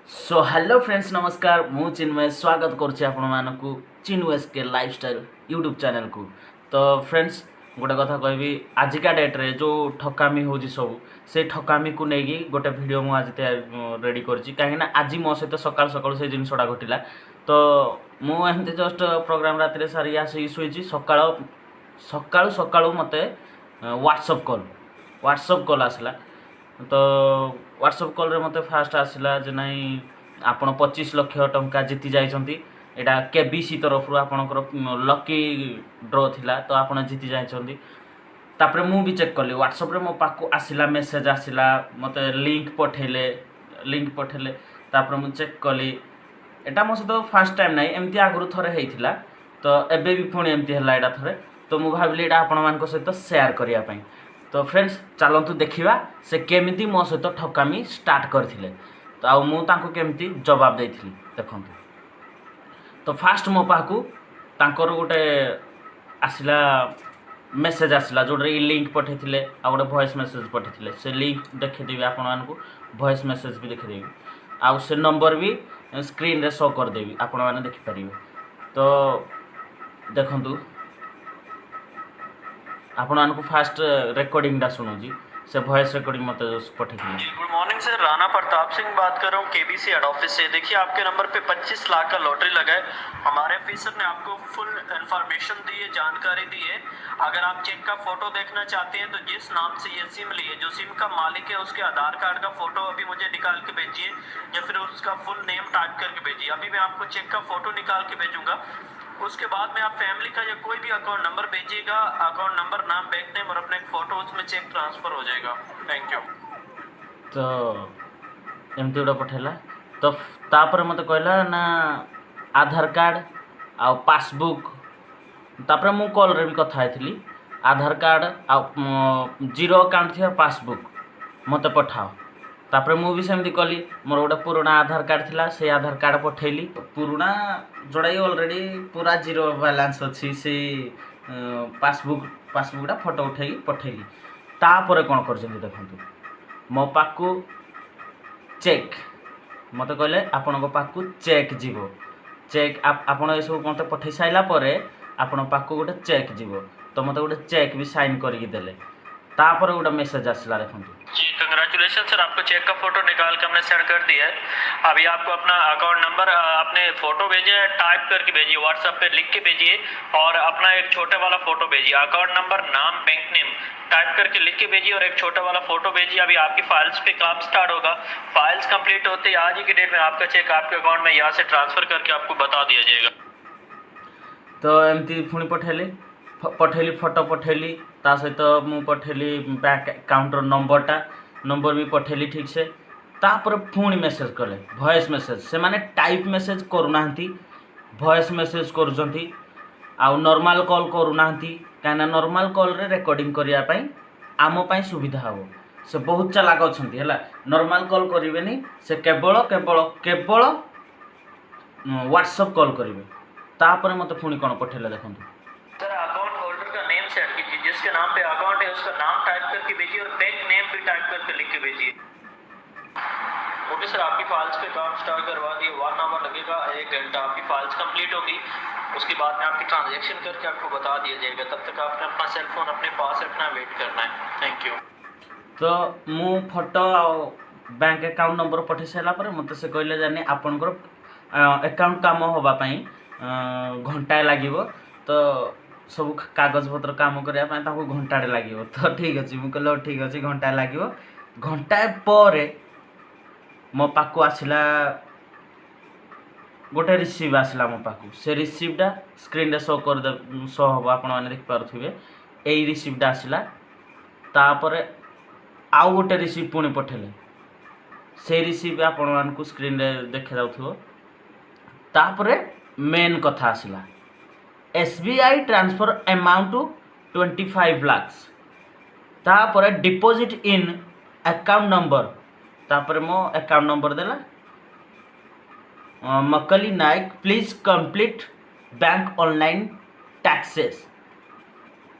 So hello friends नमस्कार मु चिन्मय स्वागत करुच्ची आपण मानकु चिन्मयस के लाइफस्टाइल यूट्यूब चैनल को। तो फ्रेंड्स गोटे कथा कहबी आजिका डेट रे जो ठकामी होजी सब से ठकामी को नेगी गोटे वीडियो मु आज रेडी करची कहीं आज मो सहित सकाल सकाल से जिनसटा घटिला। तो मु एमती जस्ट प्रोग्राम रात रे सारी आसी शुईची सकाळ सकाळु सकाळु मते व्हाट्सएप कॉल आसला। तो व्हाट्सएप कॉल रे मते फास्ट आसला जे नाई आपण 25 लाख टंका जीति जाइछंती एटा केबीसी तरफ आपणकर लकी ड्रॉ थिला तो आपण जीति जाइछंती। तापरे मु भी चेक करली व्हाट्सएप रे मो पाको आसिला मेसेज आसिला मते लिंक पठेले तापरे मु चेक करली एटा मो सहित फर्स्ट टाइम नाई एमती आगरु थरे हेइथिला। तो एबे भी पुणी एमती हला एटा थरे तो मु भाबिली एटा आपण मानक सहित शेयर करिया पई। तो फ्रेंड्स चलतु देखा से केमिति मो सहित ठकामी स्टार्ट करथिले तो आउ मु तांको केमिति जवाब देइथिली देखो। तो फास्ट मो पाकू तांकर गोटे आसिला मेसेज आसिला जोडे लिंक पठेथिले आ गोटे वॉइस मेसेज पठेथिले से लिंक देखिदेबी आपण मानकू वॉइस मेसेज भी देखिदेबी आ से नंबर भी स्क्रीन रे शो कर देबी आपण माने देखि परिबे। तो देखंतु आपण मानकू फास्ट रिकॉर्डिंग डा सुनो से वॉइस रिकॉर्डिंग मत पठे। Good morning sir, Rana Pratap Singh बात कर रहा हूँ केबीसी हेड ऑफिस से। देखिए आपके नंबर पे 25 लाख का लॉटरी लगा है। हमारे ऑफिसर ने आपको फुल इन्फॉर्मेशन दी है, जानकारी दी है। अगर आप चेक का फोटो देखना चाहते हैं तो जिस नाम से ये सिम ली है, जो सिम का मालिक है उसके आधार कार्ड का फोटो अभी मुझे निकाल के भेजिए या फिर उसका फुल नेम टाइप करके भेजिए। अभी मैं आपको चेक का फोटो निकाल के भेजूंगा। उसके बाद में आप फैमिली का या कोई भी अकाउंट नंबर भेजिएगा, अकाउंट नंबर, नाम, बैंक नेम और अपना एक फोटो, उसमें चेक ट्रांसफर हो जाएगा। Thank you. तो एमती गोटे पठेला तो तापर मत कहला ना आधार कार्ड आ पासबुक तापर मु कॉल रे भी कथा हेतली आधार कार्ड आ जीरो अकाउंट थिया पासबुक मत पठाओ। तापर मु भी सेमती कली मोर गोटे पुराना आधार कार्ड थिला से आधार कार्ड पठेली पुराना जोड़ा ऑलरेडी पूरा जीरो बैलेंस अच्छी से पासबुकटा फोटो उठे पठेली। तापर कौन कर देखो मो पाकू चेक मत कहले आपण पाकू चेक जीवो चेक आपण ये सब मत पठे साइला परे आपण पाकू गोटे चेक जीवो तो मत गोटे चेक भी साइन करके देले तापर गोटे मेसेज आसला देखो। जी कंग्रेचुलेशन सर, आपको चेक का फोटो निकाल के हमने सेंड कर दिया है। अभी आपको अपना अकाउंट नंबर अपने फोटो भेजिए, टाइप करके भेजिए, व्हाट्सएप पे लिख के भेजिए और अपना एक छोटे वाला फोटो भेजिए। अकाउंट नंबर, नाम, बैंक नेम टाइप करके लिख के भेजिए और एक छोटा वाला फोटो भेजिए। अभी आपकी फाइल्स पे काम स्टार्ट होगा। फाइल्स कंप्लीट होते ही आज ही की डेट में आपका चेक आपके अकाउंट में यहाँ से ट्रांसफर करके आपको बता दिया जाएगा। तो एमती पुणी पठेली फोटो पठेली ता सहित मु पठेली बैंक अकाउंटर नंबर भी पठेली ठीक से। तापर पुणी मेसेज कले वॉइस मेसेज से माने टाइप मेसेज करूना वॉइस मेसेज करुचंती आ नॉर्मल कॉल करूना कहीं नॉर्मल कॉल रे रिकॉर्डिंग करिया पई आमो पई सुविधा हो। से बहुत चालाक अछंती हला नॉर्मल कॉल करिवेनी से केवल केवल केवल व्हाट्सएप कॉल करिवे। तापर मते पुणी कोन पठेले देखंतु सर अकाउंट होल्डर का नेम सेट कीजिए, जिसके नाम पे अकाउंट है उसका नाम टाइप करके भेजिए और बैंक नेम भी टाइप करके लिख के भेजिए। ओके सर, आपकी फाइल्स पे काम स्टार्ट करवा दिए। 1 आवर लगेगा, 1 घंटा आपकी फाइल्स कंप्लीट होगी। उसके बाद में आपकी ट्रांजैक्शन करके आपको बता दिया जाएगा। तब तक आपने अपना सेल फोन अपने पास रखना, वेट करना है। Thank you. तो मु फोटो बैंक अकाउंट नंबर पठे सारा पर मत से कहले जानी आपनकर अकाउंट काम होबा पई घंटा लागिवो तो सब कागज पत्र काम करिया पई ताको घंटाडे लागिवो। तो ठीक अछि मु कहलो ठीक अछि घंटा लागिवो। घंटा पर मो पाकू आसिला गोटे रिसीव आसिला मो पाकू से रिसीवटा स्क्रीन रे शो हम आपण माने देख पारुथिबे एई रिसीवटा आसिला। तापर आउ गोटे रिसीव पुणी पठेले से रिसीव आपण मानकू स्क्रीन रे देखे जाउथबो। तापर मेन कथा आसिला SBI transfer amount to 25 lakh तापर डिपॉजिट इन अकाउंट नंबर तापर मो अकाउंट नंबर देला मकली Nayak please complete bank online taxes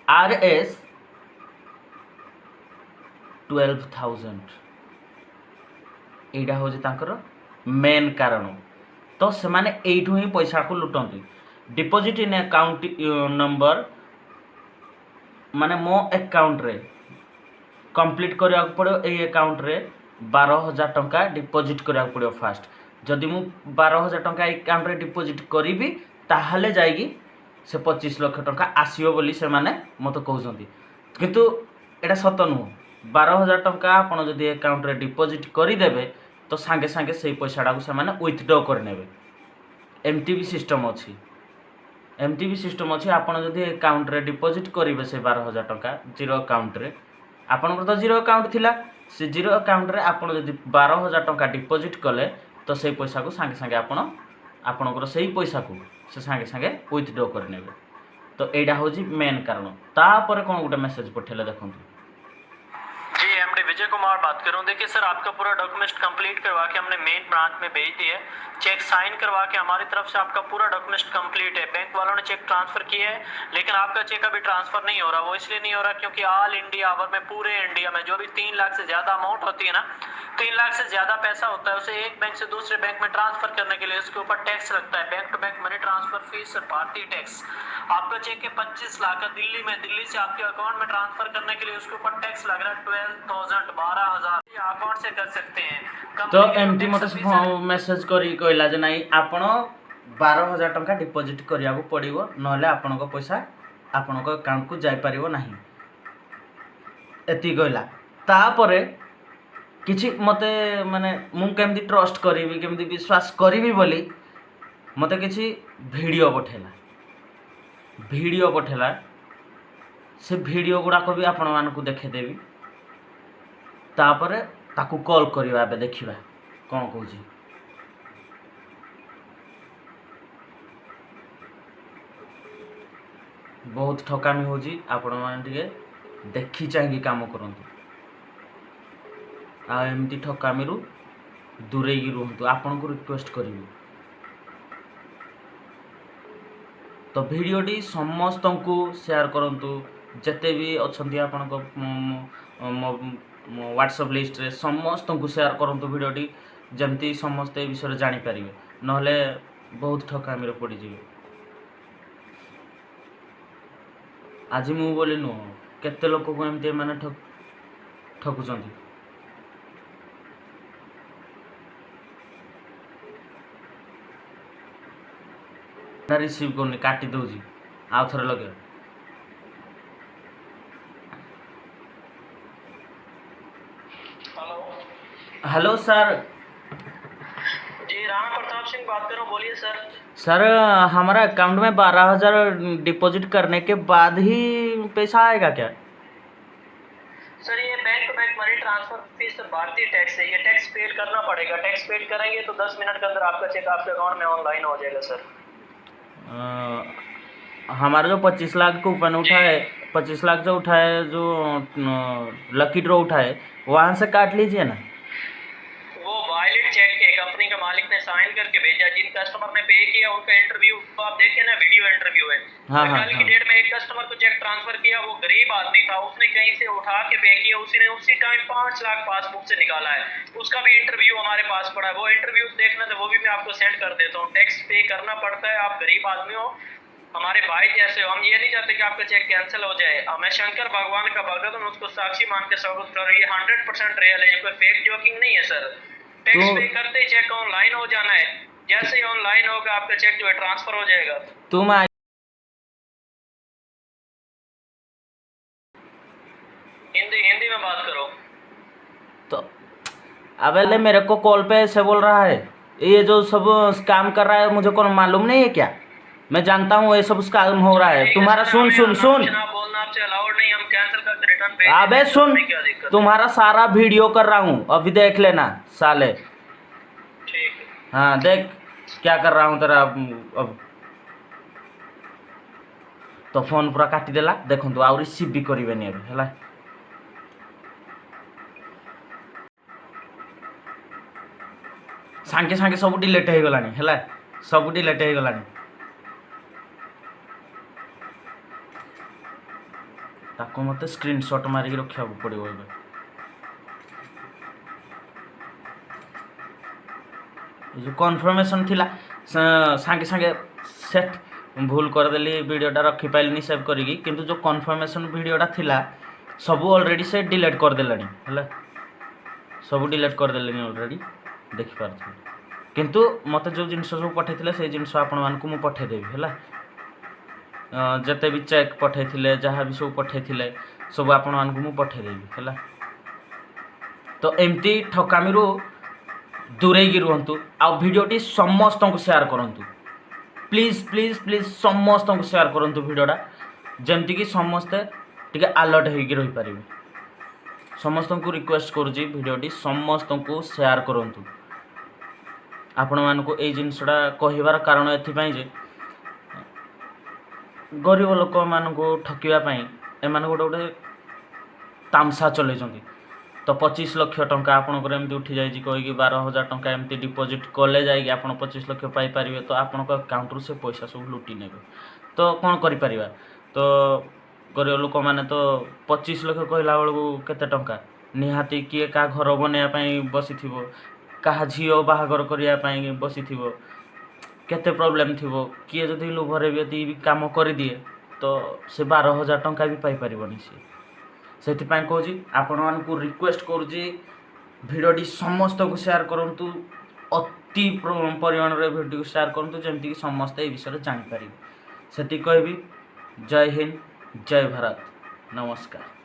RS 12,000 एटा हो मेन कारण। तो से माने एठू ही पैसा को लुटंती। डिपॉजिट इन अकाउंट नंबर माने मो अकाउंट रे कंप्लीट करिया पड़ो। ए अकाउंट रे 12,000 टंका डिपॉजिट करिया पड़ो फास्ट। जदि मु 12,000 टंका अकाउंट रे डिपॉजिट करिवि ताहले जाइगी से 25 लाख टंका आसीओ बोली से माने मते कहउछंती। किंतु एटा सत नु। 12,000 टंका आपण जदि अकाउंट रे डिपॉजिट करि देबे तो सांगे सांगे सेही पैसाडा को से माने विथड्रॉ कर नेबे। एमटी भी सिस्टम अछि। एमटी भी सिस्टम अछि। आपण जदि अकाउंट रे डिपॉजिट करिवे से 12,000 टंका जीरो अकाउंट रे, आपनकर तो जीरो अकाउंट थिला, से जीरो अकाउंट रे आपण जदि 12,000 टंका डिपॉजिट कले तो सेही पैसा को सांगे सांगे आपणकर सेही पैसा को से सांगे सांगे विथड्रॉ कर नेबे। तो एडा होजी मेन कारण। तापर कोन गुटे मेसेज पठेले देखंतु। जी एमडी विजय कुमार बात कर रहा हूँ। देखिए सर, आपका पूरा डॉक्यूमेंट कंप्लीट करवा के हमने मेन ब्रांच में भेज दिया है। चेक साइन करवा के हमारी तरफ से आपका पूरा डॉक्यूमेंट कंप्लीट है। बैंक वालों ने चेक ट्रांसफर किया है, लेकिन आपका चेक अभी ट्रांसफर नहीं हो रहा। वो इसलिए नहीं हो रहा क्योंकि ऑल इंडिया ओवर में, पूरे इंडिया में जो भी 3 लाख से ज्यादा अमाउंट होती है ना, 3 लाख से ज्यादा पैसा होता है, उसे एक बैंक से दूसरे बैंक में ट्रांसफर करने के लिए उसके ऊपर टैक्स लगता है। Bank to bank money transfer fees और भारतीय टैक्स। आपका चेक है 25 लाख का दिल्ली में, दिल्ली से आपके अकाउंट में ट्रांसफर करने के लिए उसके ऊपर टैक्स लग रहा है 12,000 12,000। अकाउंट से कर सकते हैं। तो एमटी मते मेसेज करी कहला जे नाही आपण 12,000 टंका डिपॉजिट करिया को पड़िबो, नहले आपण को पैसा आपण को अकाउंट को जाय परिबो नाही। एति कहला तापरे किछि मते माने मु केमदी ट्रस्ट करिवि, केमदी विश्वास करिवि बोली मते किछि वीडियो पठेला। से वीडियो गुडा को भी आपण मान को देखे देबी। तापरे ताकू कॉल करिवा बे देखिबा कोन कहूजी। बहुत ठकामी होजी। आपण मान टिके देखि चाहिए काम करंतु। आ एमती ठकामी रु दूरे की रुहतु आपण को रिक्वेस्ट करिवि। तो वीडियोटी समस्त को शेयर करंतु। जते भी अछंती आपण को व्हाट्सएप लिस्ट रे समस्त को शेयर करंतु वीडियोटी, जमती समस्त ए विषय जानि परिबे, नहले बहुत ठकामी रे पड़ी जिवे। आज मु बोली नु केते लोक को एमती माने ठकुचंती। ना रिसीव करनी काटी दउजी आ थरे लगे। Hello sir. जी राणा प्रताप सिंह बात कर रहा हूँ, बोलिए सर। सर हमारा अकाउंट में 12,000 डिपॉजिट करने के बाद ही पैसा आएगा क्या? सर ये bank to bank money transfer fees भारतीय टैक्स है, ये टैक्स पेड करना पड़ेगा। टैक्स पेड करेंगे तो 10 मिनट के अंदर आपका चेक आपके अकाउंट में ऑनलाइन हो जाएगा सर। हमारा जो 25 लाख कूपन उठाए, 25 लाख जो उठाए, जो लकी ड्रॉ उठाए, वहाँ से काट लीजिए ना। वो वॉयलेट चेक के कंपनी का मालिक ने साइन करके भेजा। जिन कस्टमर ने पे किया उनका इंटरव्यू आप देखे ना, वीडियो इंटरव्यू है। कल की डेट में एक कस्टमर को चेक ट्रांसफर किया, वो गरीब आदमी था, उसने कहीं से उठा के पे किया, उसी टाइम 5 लाख पासबुक से निकाला है। उसका भी इंटरव्यू हमारे पास पड़ा है। वो इंटरव्यू देखना तो वो भी मैं आपको सेंड कर देता हूँ। टैक्स पे करना पड़ता है। आप गरीब आदमी हो, हमारे भाई जैसे हो। हम ये नहीं चाहते कि आपका चेक कैंसिल हो जाए। मैं शंकर भगवान का भगत हूँ, उसको साक्षी मान के स्वागत कर रही है। 100% रियल है, ये कोई फेक जोकिंग नहीं है सर। टैक्स पे करते ही चेक ऑनलाइन हो जाना है। जैसे ही ऑनलाइन होगा आपका चेक जो है ट्रांसफर हो जाएगा। तुम हिंदी में बात करो। तो अबे मेरे को कॉल पे ऐसे बोल रहा है, ये जो सब स्कैम कर रहा है मुझे कौन मालूम नहीं है क्या? मैं जानता हूँ ये सब स्कैम हो रहा है। तुम्हारा सुन बोलना आपसे अलाउड नहीं, हम कैंसिल करके रिटर्न पे। अबे सुन, तुम्हारा सारा वीडियो कर रहा हूँ, अभी देख लेना साले। ठीक है। हाँ देख क्या कर रहा हूँ तेरा। अब तो फोन पूरा काटी देला। देखो आ रिसीव भी करेनि है। सांगे सांगे सब डिलीट हो गलानी है, सब डिलीट हो गलानी। ताको मते स्क्रीनशॉट मारिक रखा पड़ो। जो कन्फर्मेशन थिला सांगे सांगे सेट भूल करदेली वीडियोटा रखिपाइलिनी सेव करिकी किंतु जो कन्फर्मेशन वीडियोटा थिला सबू ऑलरेडी से डिलीट करदेलानी है सब डिलीट करदेलेनी ऑलरेडी देखिपारे किंतु मते जो जिनस सब पठेइथिले से जिनस आपण मानकु मु पठेदेबी है जते भी चेक पठेइथिले जहाँ भी सब पठेइथिले सब आपण मानकु मु पठेदेबी है तो एमती ठकामी दूरेगी रुहतु आ भिडियोटी समस्त को शेयर करंतु प्लीज प्लीज प्लीज समस्त को शेयर करंतु भिडियोटा जमती कि समस्ते टिके अलर्ट होगी रही पारे समस्त को रिक्वेस्ट करुँची भिडियोटी समस्त को शेयर करंतु आपण मानकु ए जिनसटा कहिबार कारण एथिपाई जे गरीब लोक मानकु ठकिबा पई एमान गोटे गोटे तामसा चलैछंती तो 25 लाख टंका आपणकर एमती उठी जाइए कहीकि 12,000 टंका एमती डिपोजिट कले जाइए आप 25 लाख पाइपर तो आपण अकाउंट से पैसा सब लुटि ने तो कौन करिपर तो गरीब लोक मैंने तो 25 लाख कहला बेलू केते टंका निहाती किए का घर बनवाई बसी क्या झील बाहागर करने बसी केते प्रोब्लेम थी किए जदि लोभरे भी काम कर दिए तो से 12,000 टंका भी पाइपर सी से कहूँ आपण मानक रिक्वेस्ट करुँची भिडियोटी समस्त को शेयर करूँ अति परिमाण भिडियो शेयर करूँ जमीक समस्त ये विषय जापर से कहबी जय हिंद जय भारत नमस्कार।